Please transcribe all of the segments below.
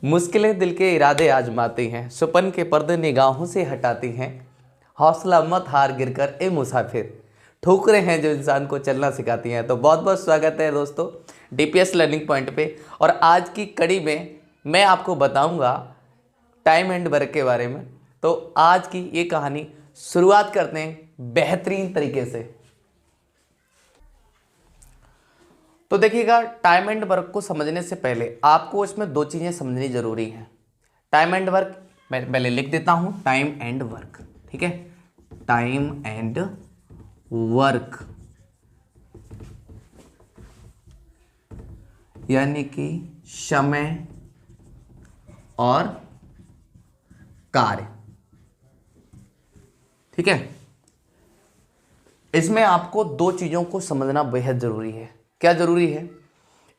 मुश्किलें दिल के इरादे आजमाती हैं, सुपन के पर्दे निगाहों से हटाती हैं। हौसला मत हार गिरकर ए मुसाफिर, ठोकरें हैं जो इंसान को चलना सिखाती हैं। तो बहुत बहुत स्वागत है दोस्तों डीपीएस लर्निंग पॉइंट पे। और आज की कड़ी में मैं आपको बताऊंगा टाइम एंड वर्क के बारे में। तो आज की ये कहानी शुरुआत करते हैं बेहतरीन तरीके से। तो देखिएगा, टाइम एंड वर्क को समझने से पहले आपको इसमें दो चीज़ें समझनी जरूरी हैं। टाइम एंड वर्क मैं पहले लिख देता हूं, टाइम एंड वर्क, ठीक है। टाइम एंड वर्क यानी कि समय और कार्य, ठीक है। इसमें आपको दो चीज़ों को समझना बेहद ज़रूरी है। क्या ज़रूरी है?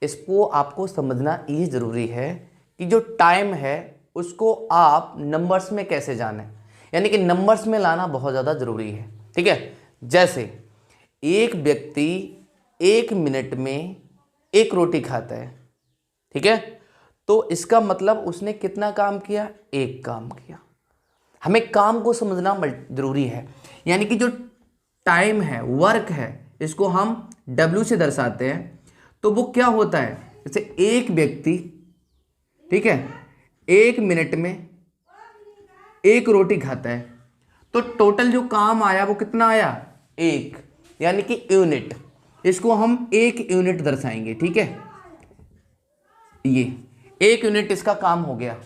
इसको आपको समझना ये ज़रूरी है कि जो टाइम है उसको आप नंबर्स में कैसे जानें, यानी कि नंबर्स में लाना बहुत ज़्यादा ज़रूरी है, ठीक है। जैसे एक व्यक्ति 1 मिनट में 1 रोटी खाता है, ठीक है। तो इसका मतलब उसने कितना काम किया? 1 काम किया। हमें काम को समझना ज़रूरी है, यानी कि जो टाइम है, वर्क है, इसको हम W से दर्शाते हैं। तो वो क्या होता है? जैसे एक व्यक्ति, ठीक है, 1 मिनट में 1 रोटी खाता है, तो टोटल जो काम आया वो कितना आया? 1, यानी कि यूनिट। इसको हम 1 यूनिट दर्शाएंगे, ठीक है। ये 1 यूनिट इसका काम हो गया।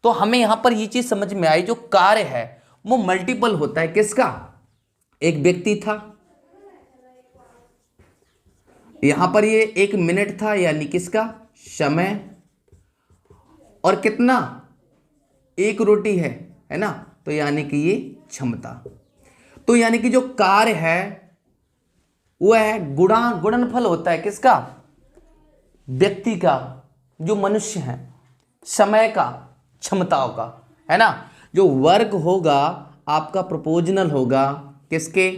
तो हमें यहां पर ये चीज समझ में आई, जो कार्य है वो मल्टीपल होता है। किसका? एक व्यक्ति था, यहां पर ये 1 मिनट था, यानी किसका? समय। और कितना? 1 रोटी है ना, तो यानी कि ये क्षमता। तो यानी कि जो कार्य है वो है गुणनफल होता है। किसका? व्यक्ति का, जो मनुष्य है, समय का, क्षमताओं का, है ना। जो वर्क होगा आपका प्रोपोर्शनल होगा किसके?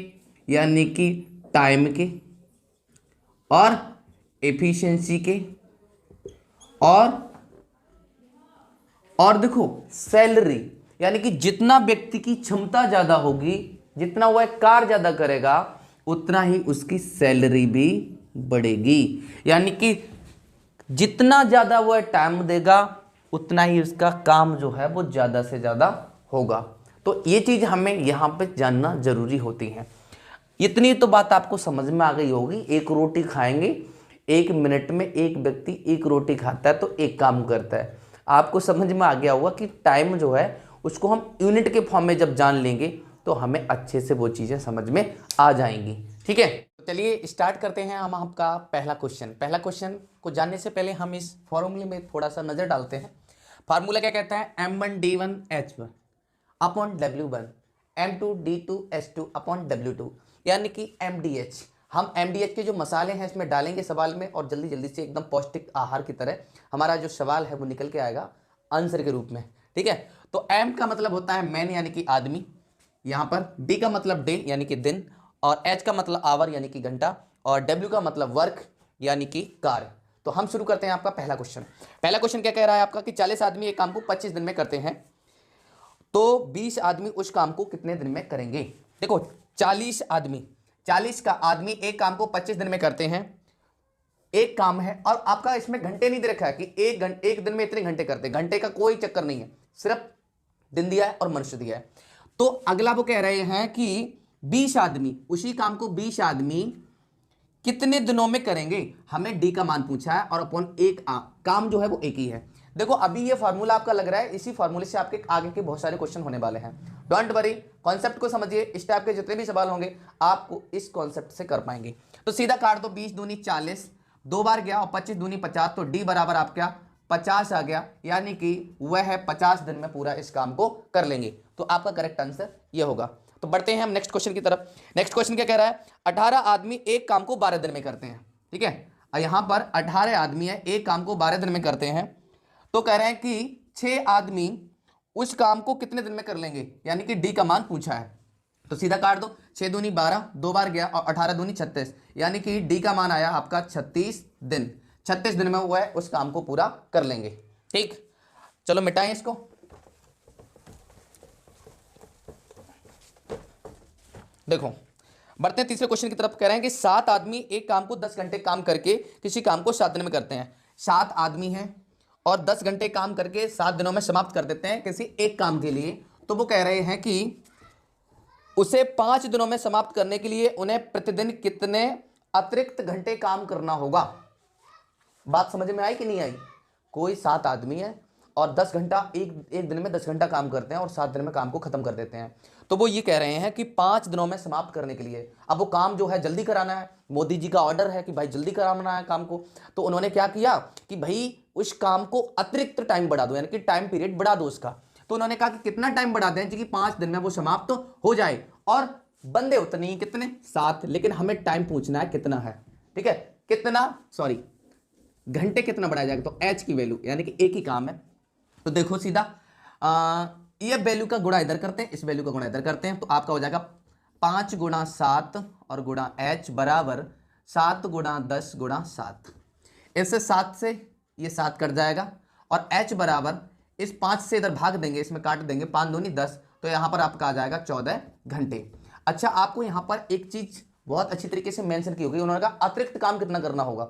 यानी कि टाइम के और एफिशिएंसी के और देखो सैलरी, यानी कि जितना व्यक्ति की क्षमता ज्यादा होगी, जितना वह कार्य ज्यादा करेगा, उतना ही उसकी सैलरी भी बढ़ेगी। यानी कि जितना ज्यादा वह टाइम देगा उतना ही उसका काम जो है वो ज्यादा से ज्यादा होगा। तो ये चीज हमें यहां पे जानना जरूरी होती है। इतनी तो बात आपको समझ में आ गई होगी। 1 रोटी खाएंगे, 1 मिनट में एक व्यक्ति 1 रोटी खाता है तो 1 काम करता है। आपको समझ में आ गया होगा कि टाइम जो है उसको हम यूनिट के फॉर्म में जब जान लेंगे तो हमें अच्छे से वो चीज़ें समझ में आ जाएंगी, ठीक है। तो चलिए स्टार्ट करते हैं हम आपका पहला क्वेश्चन को जानने से पहले हम इस फॉर्मूले में थोड़ा सा नज़र डालते हैं। फार्मूला क्या कहता है? M1D1H1 upon W1 M2D2H2 upon W2, यानी कि MDH। हम MDH के जो मसाले हैं इसमें डालेंगे सवाल में, और जल्दी जल्दी से एकदम पौष्टिक आहार की तरह हमारा जो सवाल है वो निकल के आएगा आंसर के रूप में, ठीक है। तो M का मतलब होता है मैन, यानी कि आदमी, यहाँ पर D का मतलब डे यानी कि दिन, और H का मतलब आवर यानी कि घंटा, और W का मतलब वर्क यानी कि कार्य। तो हम शुरू करते हैं आपका पहला क्वेश्चन क्या कह रहा है आपका कि 40 आदमी एक काम को 25 दिन में करते हैं, तो 20 आदमी उस काम को कितने दिन में करेंगे? देखो 40 का आदमी एक काम को 25 दिन में करते हैं, एक काम है, और आपका इसमें घंटे नहीं दे रखा है कि एक दिन में इतने घंटे करते हैं। घंटे का कोई चक्कर नहीं है, सिर्फ दिन दिया है और मनुष्य दिया है। तो अगला वो कह रहे हैं कि 20 आदमी, उसी काम को 20 आदमी कितने दिनों में करेंगे? हमें डी का मान पूछा है, और अपॉन एक काम जो है वो एक ही है। देखो अभी ये फार्मूला आपका लग रहा है, इसी फार्मूले से आपके आगे के बहुत सारे क्वेश्चन होने वाले हैं। डोंट वरी, कॉन्सेप्ट को समझिए। इस टाइप के जितने भी सवाल होंगे आपको इस कॉन्सेप्ट से कर पाएंगे। तो सीधा काट दो, 20 दूनी 40, 2 बार गया, और 25 दूनी 50, तो डी बराबर आपका 50 आ गया, यानी कि वह है 50 दिन में पूरा इस काम को कर लेंगे। तो आपका करेक्ट आंसर ये होगा। तो बढ़ते हैं हम नेक्स्ट क्वेश्चन की तरफ। नेक्स्ट क्वेश्चन क्या कह रहा है? 18 आदमी एक काम को 12 दिन में करते हैं, ठीक है। यहां पर 18 आदमी है, एक काम को 12 दिन में करते हैं, तो कह रहे हैं कि 6 आदमी उस काम को कितने दिन में कर लेंगे, यानी कि डी का मान पूछा है। तो सीधा काट दो, 6 दूनी 12, 2 बार गया, और 18 दूनी 36, यानी कि डी का मान आया आपका 36 दिन। 36 दिन में वह उस काम को पूरा कर लेंगे, ठीक। चलो मिटाएं इसको। देखो बढ़ते हैं तीसरे क्वेश्चन की तरफ। कह रहे हैं कि 7 आदमी एक काम को 10 घंटे काम करके किसी काम को 7 दिन में करते हैं। 7 आदमी हैं और 10 घंटे काम करके 7 दिनों में समाप्त कर देते हैं किसी एक काम के लिए। तो वो कह रहे हैं कि उसे 5 दिनों में समाप्त करने के लिए उन्हें प्रतिदिन कितने अतिरिक्त घंटे काम करना होगा। बात समझ में आई कि नहीं आई? कोई 7 आदमी है और 10 घंटा एक दिन में 10 घंटा काम करते हैं और 7 दिन में काम को खत्म कर देते हैं। तो वो ये कह रहे हैं कि 5 दिनों में समाप्त करने के लिए, अब वो काम जो है जल्दी कराना है, मोदी जी का ऑर्डर है कि भाई जल्दी कराना है काम को। तो उन्होंने क्या किया कि भाई उस काम को अतिरिक्त टाइम बढ़ा दो, यानी कि टाइम पीरियड बढ़ा दो उसका। तो उन्होंने कहा कि कितना टाइम बढ़ा दें कि 5 दिन में वो समाप्त हो जाए, और बंदे उतने ही, कितने 7, लेकिन हमें टाइम पूछना है कितना है। ठीक है, कितना, सॉरी घंटे कितना बढ़ाया जाएगा, तो h की वैल्यू, यानी कि एक ही काम है। तो देखो सीधा ये वैल्यू का गुणा इधर करते हैं, इस वैल्यू का गुणा इधर करते हैं, तो आपका हो जाएगा 5 गुणा 7 और गुणा h बराबर 7 गुणा 10 गुणा 7। इससे 7 से ये 7 कट जाएगा और h बराबर इस 5 से इधर भाग देंगे, इसमें काट देंगे, 5 दूनी 10, तो यहाँ पर आपका आ जाएगा 14 घंटे। अच्छा, आपको यहाँ पर एक चीज बहुत अच्छी तरीके से मेंशन की होगी, उन्होंने कहा अतिरिक्त काम कितना करना होगा।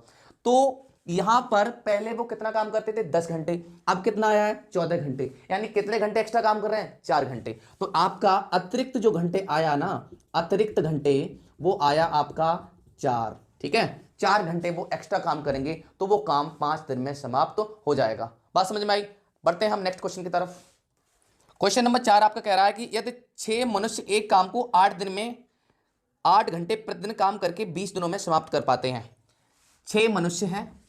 तो यहां पर पहले वो कितना काम करते थे 10 घंटे, अब कितना आया है 14 घंटे, यानी कितने घंटे एक्स्ट्रा काम कर रहे हैं 4 घंटे। तो आपका अतिरिक्त जो घंटे आया ना, अतिरिक्त घंटे वो आया आपका 4। ठीक है, 4 घंटे वो एक्स्ट्रा काम करेंगे तो वो काम 5 दिन में समाप्त हो जाएगा। बात समझ में आई? बढ़ते हैं हम नेक्स्ट क्वेश्चन की तरफ। क्वेश्चन नंबर 4 आपका कह रहा है कि यदि 6 मनुष्य एक काम को 8 दिन में 8 घंटे प्रतिदिन काम करके 20 दिनों में समाप्त कर पाते हैं। 6 मनुष्य हैं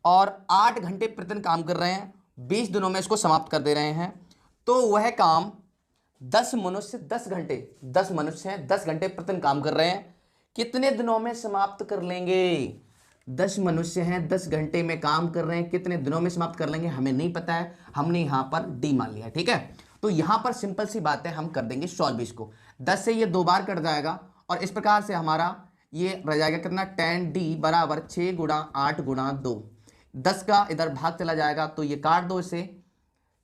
और 8 घंटे प्रतिदिन काम कर रहे हैं, 20 दिनों में इसको समाप्त कर दे रहे हैं, तो वह काम 10 मनुष्य 10 घंटे, 10 मनुष्य हैं 10 घंटे प्रतिदिन काम कर रहे हैं, कितने दिनों में समाप्त कर लेंगे। 10 मनुष्य हैं 10 घंटे में काम कर रहे हैं, कितने दिनों में समाप्त कर लेंगे हमें नहीं पता है, हमने यहां पर डी मान लिया। ठीक है, तो यहां पर सिंपल सी बात है, हम कर देंगे सॉल्व इसको। 10 से ये 2 बार कट जाएगा और इस प्रकार से हमारा ये रह जाएगा कितना, 10D बराबर 6 गुणा 8 गुणा 2। 10 का इधर भाग चला जाएगा तो ये काट दो, इसे,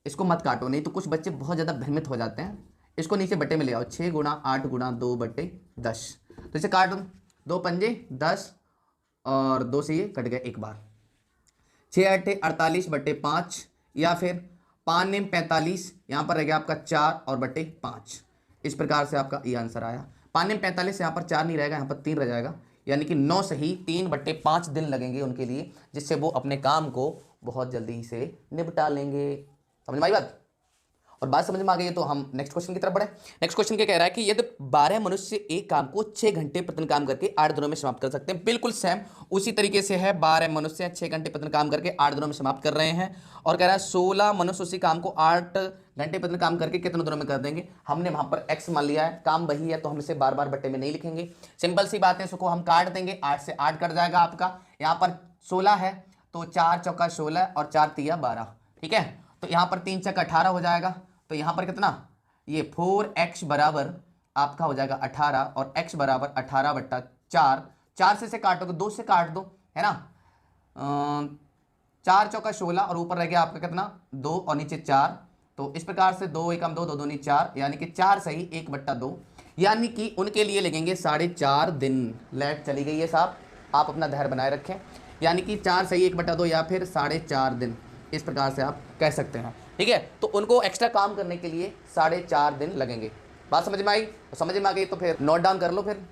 इसको मत काटो नहीं तो कुछ बच्चे बहुत ज़्यादा भ्रमित हो जाते हैं। इसको नीचे बट्टे में ले आओ, 6 गुणा 8 गुणा 2 बट्टे 10, तो इसे काट दो, 2 पंजे 10 और 2 से ये कट गया एक बार, 6 8 48 बट्टे 5, या फिर 5 9 45, यहाँ पर रह गया आपका 4 और बट्टे 5। इस प्रकार से आपका ये आंसर आया। 5 9 45, यहाँ पर 4 नहीं रहेगा, यहाँ पर 3 रह जाएगा, यानी कि 9 सही 3 बट्टे 5 दिन लगेंगे उनके लिए, जिससे वो अपने काम को बहुत जल्दी से निपटा लेंगे। समझ में आई बात? और बात समझ में आ गई है तो हम नेक्स्ट क्वेश्चन की तरफ बढ़े। नेक्स्ट क्वेश्चन क्या कह रहा है कि यदि 12 मनुष्य एक काम को 6 घंटे प्रतिदिन काम करके 8 दिनों में समाप्त कर सकते हैं। बिल्कुल सेम उसी तरीके से है, 12 मनुष्य 6 घंटे प्रतिदिन काम करके 8 दिनों में समाप्त कर रहे हैं, और कह रहा है 16 मनुष्य उसी काम को 8 घंटे प्रतिदिन काम करके कितने दिनों में कर देंगे। हमने वहां पर x मान लिया है, काम वही है तो हम इसे बार बार बट्टे में नहीं लिखेंगे, सिंपल सी बात है, इसको हम काट देंगे, 8 से 8 कट जाएगा आपका, यहाँ पर 16 है तो 4 चौका 16 और 4 तिया 12। ठीक है, तो यहाँ पर 3 चौका 18 हो जाएगा, तो यहाँ पर कितना, ये 4x बराबर आपका हो जाएगा 18 और x बराबर 18 बट्टा 4, 4 से काटोगे, 2 से काट दो, है ना, 4 चौका 16 और ऊपर रह गया आपका कितना 2 और नीचे 4, तो इस प्रकार से 2 एकम 2 2 दूनी 4, यानी कि 4 सही 1 बट्टा 2, यानी कि उनके लिए लगेंगे 4.5 दिन। लाइट चली गई है साहब, आप अपना धैर्य बनाए रखें, यानी कि 4 सही 1 बट्टा 2 या फिर 4.5 दिन, इस प्रकार से आप कह सकते हैं। ठीक है, तो उनको एक्स्ट्रा काम करने के लिए 4.5 दिन लगेंगे। बात समझ में आई? तो समझ में आ गई तो फिर नोट डाउन कर लो। फिर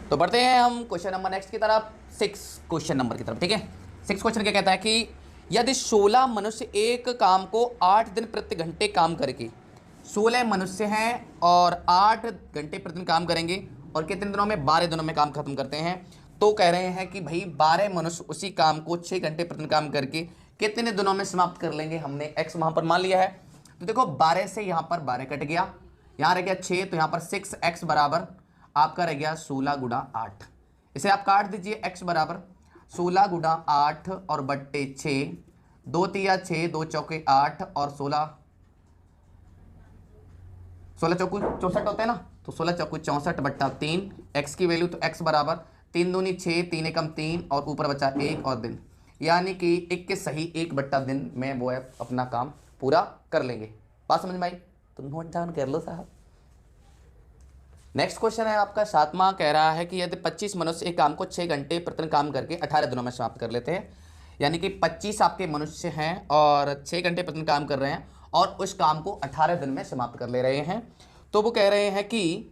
तो बढ़ते हैं हम क्वेश्चन नंबर नेक्स्ट की तरफ, 6 क्वेश्चन नंबर की तरफ। ठीक है, 6 क्वेश्चन क्या कहता है कि यदि 16 मनुष्य एक काम को 8 दिन प्रति घंटे काम करके, 16 मनुष्य हैं और 8 घंटे प्रतिदिन काम करेंगे और कितने दिनों में, 12 दिनों में काम खत्म करते हैं। तो कह रहे हैं कि भाई 12 मनुष्य उसी काम को 6 घंटे प्रतिदिन काम करके कितने दिनों में समाप्त कर लेंगे। हमने x वहां पर मान लिया है, तो देखो 12 से यहाँ पर 12 कट गया, यहाँ रह गया 6, तो यहाँ पर 6x बराबर आपका रह गया 16 गुणा 8। इसे आप काट दीजिए, x बराबर 16 गुणा 8 और बट्टे 6, 2 तिया 6, 2 चौके 8 और 16 चौकू 64 होते हैं ना, तो 16 चौकू 64 बट्टा 3, x की वैल्यू, तो x बराबर 3 दूनी 6, 3 एकम 3 और ऊपर बचा 1 और दिन, यानी कि 21 सही 1 बट्टा दिन में वो है अपना काम पूरा कर लेंगे। बात समझ में आई? तो नोट डाउन कर लो साहब। नेक्स्ट क्वेश्चन है आपका 7वां, कह रहा है कि यदि 25 मनुष्य एक काम को 6 घंटे प्रतिदिन काम करके 18 दिनों में समाप्त कर लेते हैं, यानी कि 25 आपके मनुष्य हैं और 6 घंटे प्रतिदिन काम कर रहे हैं और उस काम को 18 दिन में समाप्त कर ले रहे हैं, तो वो कह रहे हैं कि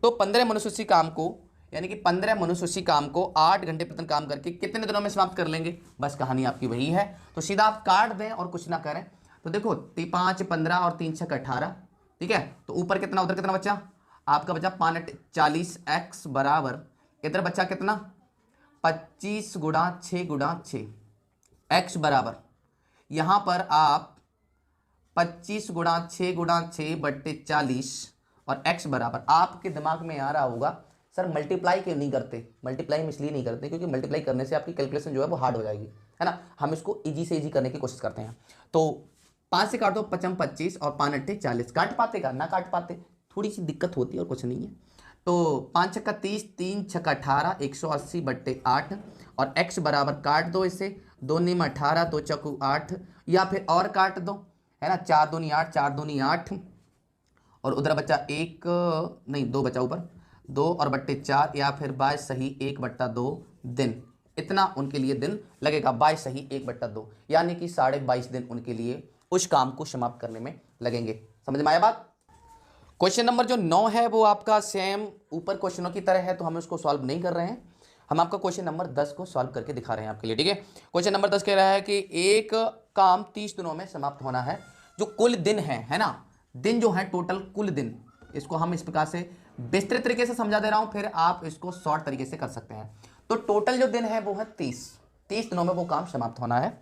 तो 15 मनुष्य उसी काम को, यानी कि 15 मनुष्य उसी काम को 8 घंटे प्रतिदिन काम करके कितने दिनों में समाप्त कर लेंगे। बस कहानी आपकी वही है। तो सीधा आप काट दें और कुछ ना करें। तो देखो 5 15 और 3 6 18, ठीक है। तो ऊपर कितना उधर कितना बचा आपका, बचा 5 40 x बराबर इधर बचा कितना 25 गुणा 6 गुणा 6 x बराबर यहां पर आप 25 गुणा 6 गुणा 6 बट्टे 40 और x बराबर आपके दिमाग में आ रहा होगा सर मल्टीप्लाई क्यों नहीं करते। मल्टीप्लाई हम इसलिए नहीं करते क्योंकि मल्टीप्लाई करने से आपकी कैलकुलेशन जो है वो हार्ड हो जाएगी, है ना। हम इसको इजी से इजी करने की कोशिश करते हैं। तो 5 से काट दो 55 25 और 5 8 40, काट पाते का ना काट पाते, थोड़ी सी दिक्कत होती है और कुछ नहीं है। तो 5 छक्का 30 3 छक्का 18 180 बट्टे 8 और x बराबर काट दो इसे, 2 नीम 18 2 चक्कू 8, या फिर और काट दो, है ना। 4 दूनी 8 4 दूनी 8 और उधर बचा 1 नहीं 2 बचा ऊपर 2 और बट्टे 4, या फिर 22 सही 1/2 दिन, इतना उनके लिए दिन लगेगा। 22 सही 1/2 यानी कि 22.5 दिन उनके लिए उस काम को समाप्त करने में लगेंगे। समझ में आया बात? क्वेश्चन नंबर जो 9 है वो आपका सेम ऊपर क्वेश्चनों की तरह है, तो हम उसको सॉल्व नहीं कर रहे हैं। हम आपका क्वेश्चन नंबर 10 को सॉल्व करके दिखा रहे हैं आपके लिए, ठीक है। क्वेश्चन नंबर 10 कह रहा है कि एक काम 30 दिनों में समाप्त होना है, जो कुल दिन है ना, दिन जो है टोटल कुल दिन, इसको हम इस प्रकार से विस्तृत तरीके से समझा दे रहा हूं, फिर आप इसको शॉर्ट तरीके से कर सकते हैं। तो टोटल जो दिन है वो है 30 दिनों में वो काम समाप्त होना है।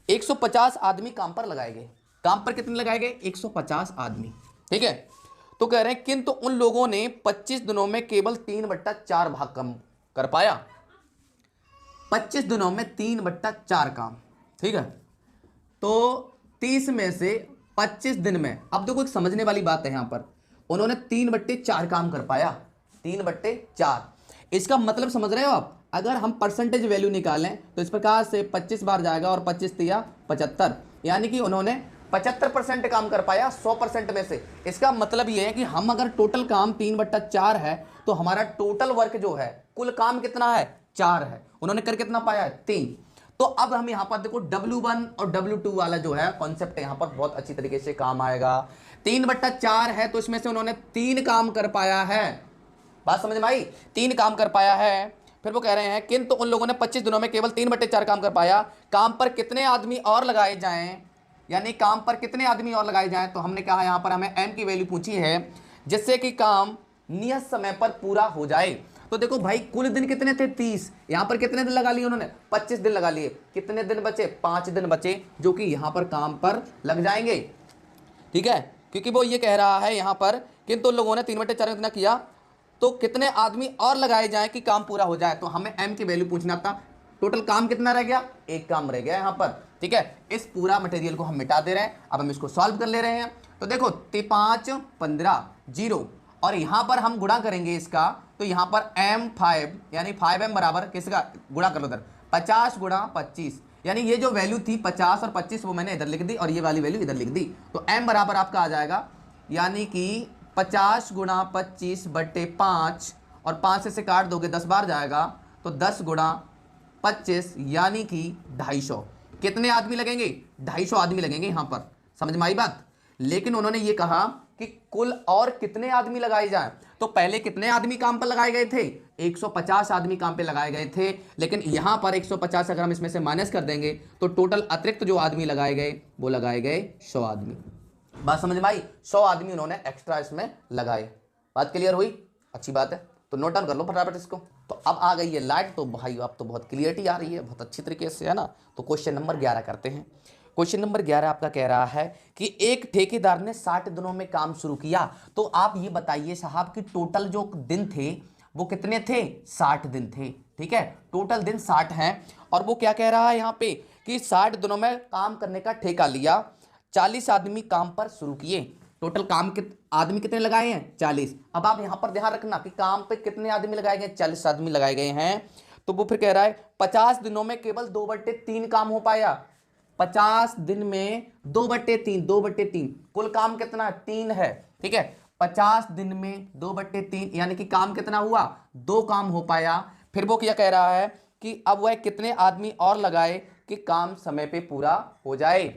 150 आदमी काम पर लगाए गए। काम पर कितने लगाए गए? 150 आदमी, ठीक है। तो कह रहे हैं किंतु उन लोगों ने 25 दिनों में केवल 3/4 भाग कम कर पाया। 25 दिनों में 3/4 काम, ठीक है। तो 30 में से 25 दिन में, अब देखो एक समझने वाली बात है यहां पर, उन्होंने 3/4 काम कर पाया। 3/4 इसका मतलब समझ रहे हो आप? अगर हम परसेंटेज वैल्यू निकालें तो इस प्रकार से 25 बार जाएगा और 25 तिया 75, यानी कि उन्होंने 75% काम कर पाया 100% में से। इसका मतलब यह है कि हम अगर टोटल काम 3/4 है तो हमारा टोटल वर्क जो है, कुल काम कितना है 4 है, उन्होंने कर कितना पाया 3। तो अब हम यहां पर देखो W1 और W2 वाला जो है कॉन्सेप्ट यहां पर बहुत अच्छी तरीके से काम आएगा। 3/4 है तो इसमें से उन्होंने 3 काम कर पाया है। बात समझ में आई? 3 काम कर पाया है। फिर वो कह रहे हैं किंतु उन लोगों ने 25 दिनों में केवल 3/4 काम कर पाया। काम पर कितने आदमी और लगाए जाएं, यानी काम पर कितने आदमी और लगाए जाएं। तो हमने कहा यहां पर हमें m की वैल्यू पूछी है जिससे कि काम नियत समय पर पूरा हो जाए। तो देखो भाई कुल दिन कितने थे 30, यहां पर कितने दिन लगा लिए उन्होंने 25 दिन लगा लिए। कितने दिन बचे? 5 दिन बचे जो कि यहां पर काम पर लग जाएंगे, ठीक है। क्योंकि वो ये कह रहा है यहां पर किंतु लोगों ने 3/4 इतना किया तो कितने आदमी और लगाए जाएं कि काम पूरा हो जाए। तो हमें m की वैल्यू पूछना था। टोटल काम कितना रह गया? एक काम रह गया यहां पर, ठीक है। इस पूरा मटेरियल को हम मिटा दे रहे हैं। अब हम इसको सॉल्व कर ले रहे हैं। तो देखो 5 15 0 और यहां पर हम गुणा करेंगे इसका, तो यहां पर m5 यानी 5m बराबर किसका गुणा कर लो इधर 50 गुणा 25, यानी ये जो वैल्यू थी 50 और 25 वो मैंने इधर लिख दी और ये वाली वैल्यू इधर लिख दी। तो m बराबर आपका आ जाएगा यानी कि 50 गुणा 25/5 और 5 से काट दोगे 10 बार जाएगा तो 10 गुणा 25 यानी कि 250। कितने आदमी लगेंगे? 250 आदमी लगेंगे यहां पर। समझ में आई बात? लेकिन उन्होंने ये कहा कि कुल और कितने आदमी लगाए जाएं। तो पहले कितने आदमी काम पर लगाए गए थे? 150 आदमी काम पे लगाए गए थे, लेकिन यहां पर 150 अगर हम इसमें से माइनस कर देंगे तो टोटल अतिरिक्त जो आदमी लगाए गए वो लगाए गए 100 आदमी। बात समझ में आई? 100 आदमी उन्होंने एक्स्ट्रा इसमें लगाए। बात क्लियर हुई? अच्छी बात है। तो नोट डाउन कर लो फटाफट इसको। तो अब आ गई है लाइट, तो भाई अब तो बहुत क्लियरिटी आ रही है, बहुत अच्छी तरीके से, है ना। तो क्वेश्चन नंबर 11 करते हैं। क्वेश्चन नंबर 11 आपका कह रहा है कि एक ठेकेदार ने 60 दिनों में काम शुरू किया। तो आप ये बताइए साहब कि टोटल जो दिन थे वो कितने थे? 60 दिन थे, ठीक है। टोटल दिन 60 हैं और वो क्या कह रहा है यहाँ पे कि 60 दिनों में काम करने का ठेका लिया। 40 आदमी काम पर शुरू किए। टोटल काम आदमी कितने लगाए हैं? 40। अब आप यहां पर ध्यान रखना कि काम पे कितने आदमी लगाए गए? 40 आदमी लगाए गए हैं। तो वो फिर कह रहा है 50 दिनों में केवल 2/3 काम हो पाया। 50 दिन में 2/3, 2/3, कुल काम कितना 3 है, ठीक है। 50 दिन में 2/3 यानी कि काम कितना हुआ, 2 काम हो पाया। फिर वो क्या कह रहा है कि अब वह कितने आदमी और लगाए कि काम समय पे पूरा हो जाए।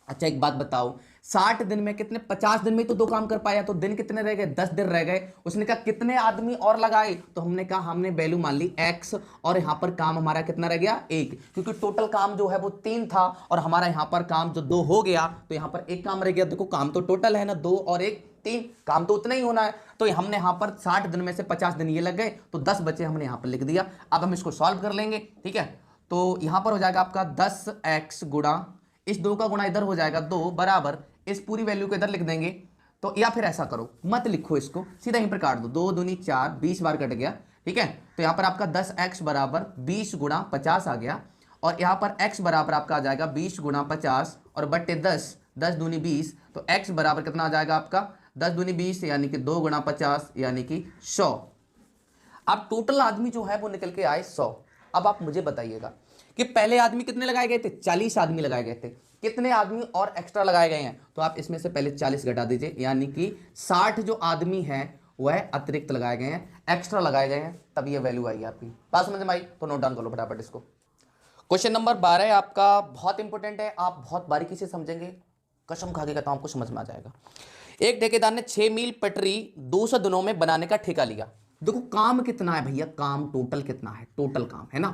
अच्छा एक बात बताओ, 60 दिन में कितने, 50 दिन में तो 2 काम कर पाया, तो दिन कितने रह गए, 10 दिन रह गए। उसने कहा कितने आदमी और लगाए, तो हमने कहा हमने वैल्यू मान ली x, और यहां पर काम हमारा कितना रह गया 1, क्योंकि टोटल काम जो है वो 3 था और हमारा यहां पर काम जो 2 हो गया, तो यहां पर एक काम रह गया। देखो काम तो टोटल है ना 2 और 1 3, काम तो उतना ही होना है। तो हमने यहां पर 60 दिन में से 50 दिन ये लग गए, तो 10 बचे, हमने यहां पर लिख दिया। अब हम इसको सॉल्व कर लेंगे, ठीक है। तो यहां पर हो जाएगा आपका 10x गुणा, इस 2 का गुणा इधर हो जाएगा 2 बराबर, इस पूरी वैल्यू को इधर लिख देंगे। तो या फिर ऐसा करो, मत लिखो इसको, सीधा यहीं पर काट दो, 2 दूनी 4, 20 बार कट गया, ठीक है। तो यहां पर आपका 10x बराबर 20 गुणा 50 आ गया, और यहां पर x बराबर आपका आ जाएगा 20 गुणा 50 और बट्टे 10, 10 दूनी 20, तो x बराबर कितना आ जाएगा आपका 10 दूनी 20 यानी कि 2 गुणा 50 यानी कि 100। अब टोटल आदमी जो है वो निकल के आए 100। अब आप मुझे बताइएगा कि पहले आदमी कितने लगाए गए थे, 40 आदमी लगाए गए थे, कितने आदमी और एक्स्ट्रा लगाए गए हैं, तो आप इसमें से पहले 40 घटा दीजिए, यानी कि 60 जो आदमी हैं वह अतिरिक्त लगाए गए हैं, एक्स्ट्रा लगाए गए हैं, तब ये वैल्यू आई आपकी। बात समझ में आई, तो नोट डाउन कर लो फटाफट इसको। क्वेश्चन नंबर 12 आपका बहुत इंपॉर्टेंट है, आप बहुत बारीकी से समझेंगे, कसम खा के कहता हूं आपको समझ में आ जाएगा। एक ठेकेदार ने 6 मील पटरी 200 दिनों में बनाने का ठेका लिया। देखो काम कितना है भैया, काम टोटल कितना है, टोटल काम है ना,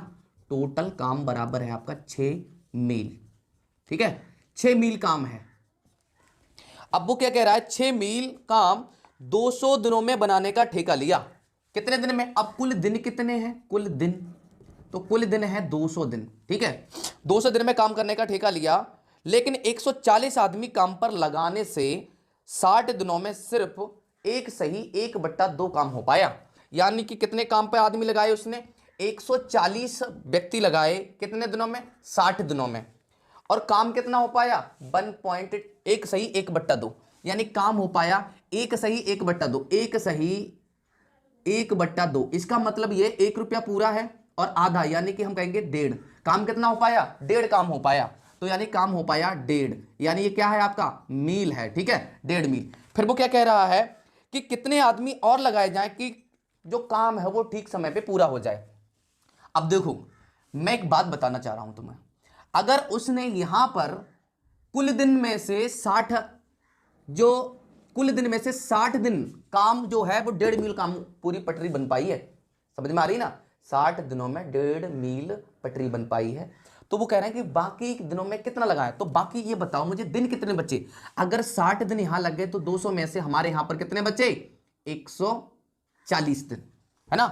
टोटल काम बराबर है आपका 6 मील, ठीक है, 6 मील काम है। अब वो क्या कह रहा है, 6 मील काम 200 दिनों में बनाने का ठेका लिया। कितने दिन में, अब कुल दिन कितने हैं, कुल दिन, तो कुल दिन है 200 दिन, ठीक है। 200 दिन में काम करने का ठेका लिया, लेकिन 140 आदमी काम पर लगाने से 60 दिनों में सिर्फ एक सही 1/2 काम हो पाया। यानी कि कितने काम पर आदमी लगाए उसने, 140 व्यक्ति लगाए, कितने दिनों में, 60 दिनों में, और काम कितना हो पाया 1 सही 1/2, यानी काम हो पाया 1 सही 1/2, 1 सही 1/2। इसका मतलब ये 1 रुपया पूरा है और आधा, यानी कि हम कहेंगे 1.5। काम कितना हो पाया, 1.5 काम हो पाया, तो यानी काम हो पाया 1.5, यानी ये क्या है आपका मील है, ठीक है, 1.5 मील। फिर वो क्या कह रहा है कि कितने आदमी और लगाए जाएं कि जो काम है वो ठीक समय पे पूरा हो जाए। अब देखो मैं एक बात बताना चाह रहा हूं तुम्हें, अगर उसने यहां पर कुल दिन में से 60, जो कुल दिन में से 60 दिन काम जो है वो 1.5 मील काम पूरी पटरी बन पाई है, समझ में आ रही ना, 60 दिनों में 1.5 मील पटरी बन पाई है। तो वो कह रहे हैं कि बाकी दिनों में कितना लगाए, तो बाकी ये बताओ मुझे दिन कितने बचे। अगर 60 दिन यहां लग गए तो 200 में से हमारे यहां पर कितने बचे, 140 दिन, है ना,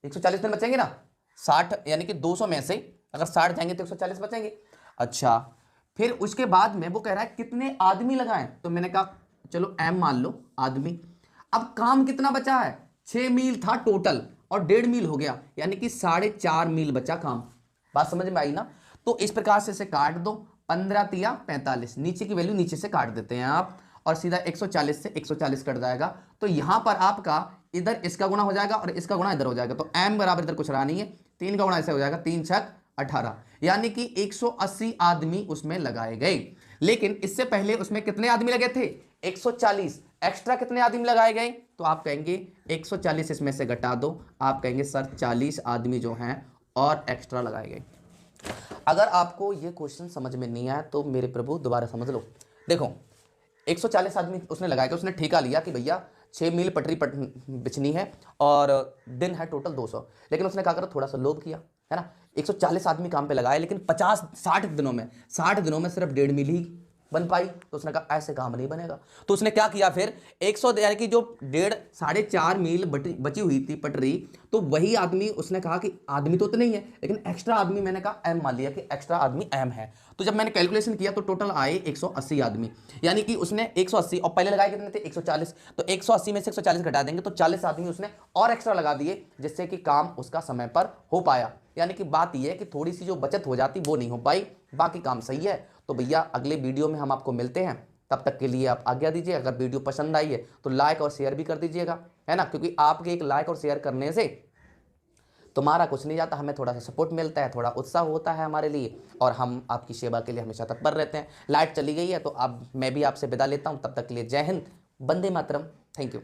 140 दिन बचेंगे ना, 60 यानी कि 200 में से अगर 60 जाएंगे तो 140 बचेंगे। अच्छा फिर उसके बाद में वो कह रहा है कितने आदमी लगाएं, तो मैंने कहा चलो एम मान लो आदमी। अब काम कितना बचा है, 6 मील था टोटल और 1.5 मील हो गया, यानी कि 4.5 मील बचा काम। बात समझ में आई ना, तो इस प्रकार से इसे काट दो, 15 तिया 45, नीचे की वैल्यू नीचे से काट देते हैं आप, और सीधा 140 से 140 कट जाएगा। तो यहां पर आपका इधर इसका गुणा हो जाएगा और इसका गुणा इधर हो जाएगा, तो m बराबर इधर कुछ रहा नहीं है, 3 का गुणा ऐसे हो जाएगा, 3 छक 18, यानी कि 180 आदमी उसमें लगाए गए। लेकिन इससे पहले उसमें कितने आदमी लगे थे, 140, एक्स्ट्रा कितने आदमी लगाए गए, तो आप कहेंगे 140 इसमें से घटा दो, आप कहेंगे सर 40 आदमी जो हैं और एक्स्ट्रा लगाए गए। अगर आपको ये क्वेश्चन समझ में नहीं आया तो मेरे प्रभु दोबारा समझ लो। देखो 140 आदमी उसने लगाया कि उसने ठेका लिया कि भैया 6 मील पटरी बिछनी है और दिन है टोटल 200, लेकिन उसने क्या करा, थोड़ा सा लोभ किया, है ना, 140 आदमी काम पे लगाए, लेकिन 60 दिनों में सिर्फ 1.5 मील ही बन पाई। तो उसने कहा ऐसे काम नहीं बनेगा, तो उसने क्या किया फिर 100 यानी कि जो 4.5 मील बची हुई थी पटरी, तो वही आदमी उसने कहा कि आदमी तो नहीं है, लेकिन एक्स्ट्रा आदमी मैंने कहा एम मान लिया कि एक्स्ट्रा आदमी एम है। तो जब मैंने कैलकुलेशन किया तो टोटल आए 180 आदमी, यानी कि उसने 180 और पहले लगाए कितने थे 140, तो 180 में से 140 घटा देंगे तो 40 आदमी उसने और एक्स्ट्रा लगा दिए, जिससे कि काम उसका समय पर हो पाया। यानी कि बात यह है कि थोड़ी सी जो बचत हो जाती वो नहीं हो पाई, बाकी काम सही है। तो भैया अगले वीडियो में हम आपको मिलते हैं, तब तक के लिए आप आज्ञा दीजिए। अगर वीडियो पसंद आई है तो लाइक और शेयर भी कर दीजिएगा, है ना, क्योंकि आपके एक लाइक और शेयर करने से तुम्हारा कुछ नहीं जाता, हमें थोड़ा सा सपोर्ट मिलता है, थोड़ा उत्साह होता है हमारे लिए, और हम आपकी सेवा के लिए हमेशा तत्पर रहते हैं। लाइट चली गई है तो अब मैं भी आपसे विदा लेता हूँ, तब तक के लिए जय हिंद, वंदे मातरम, थैंक यू।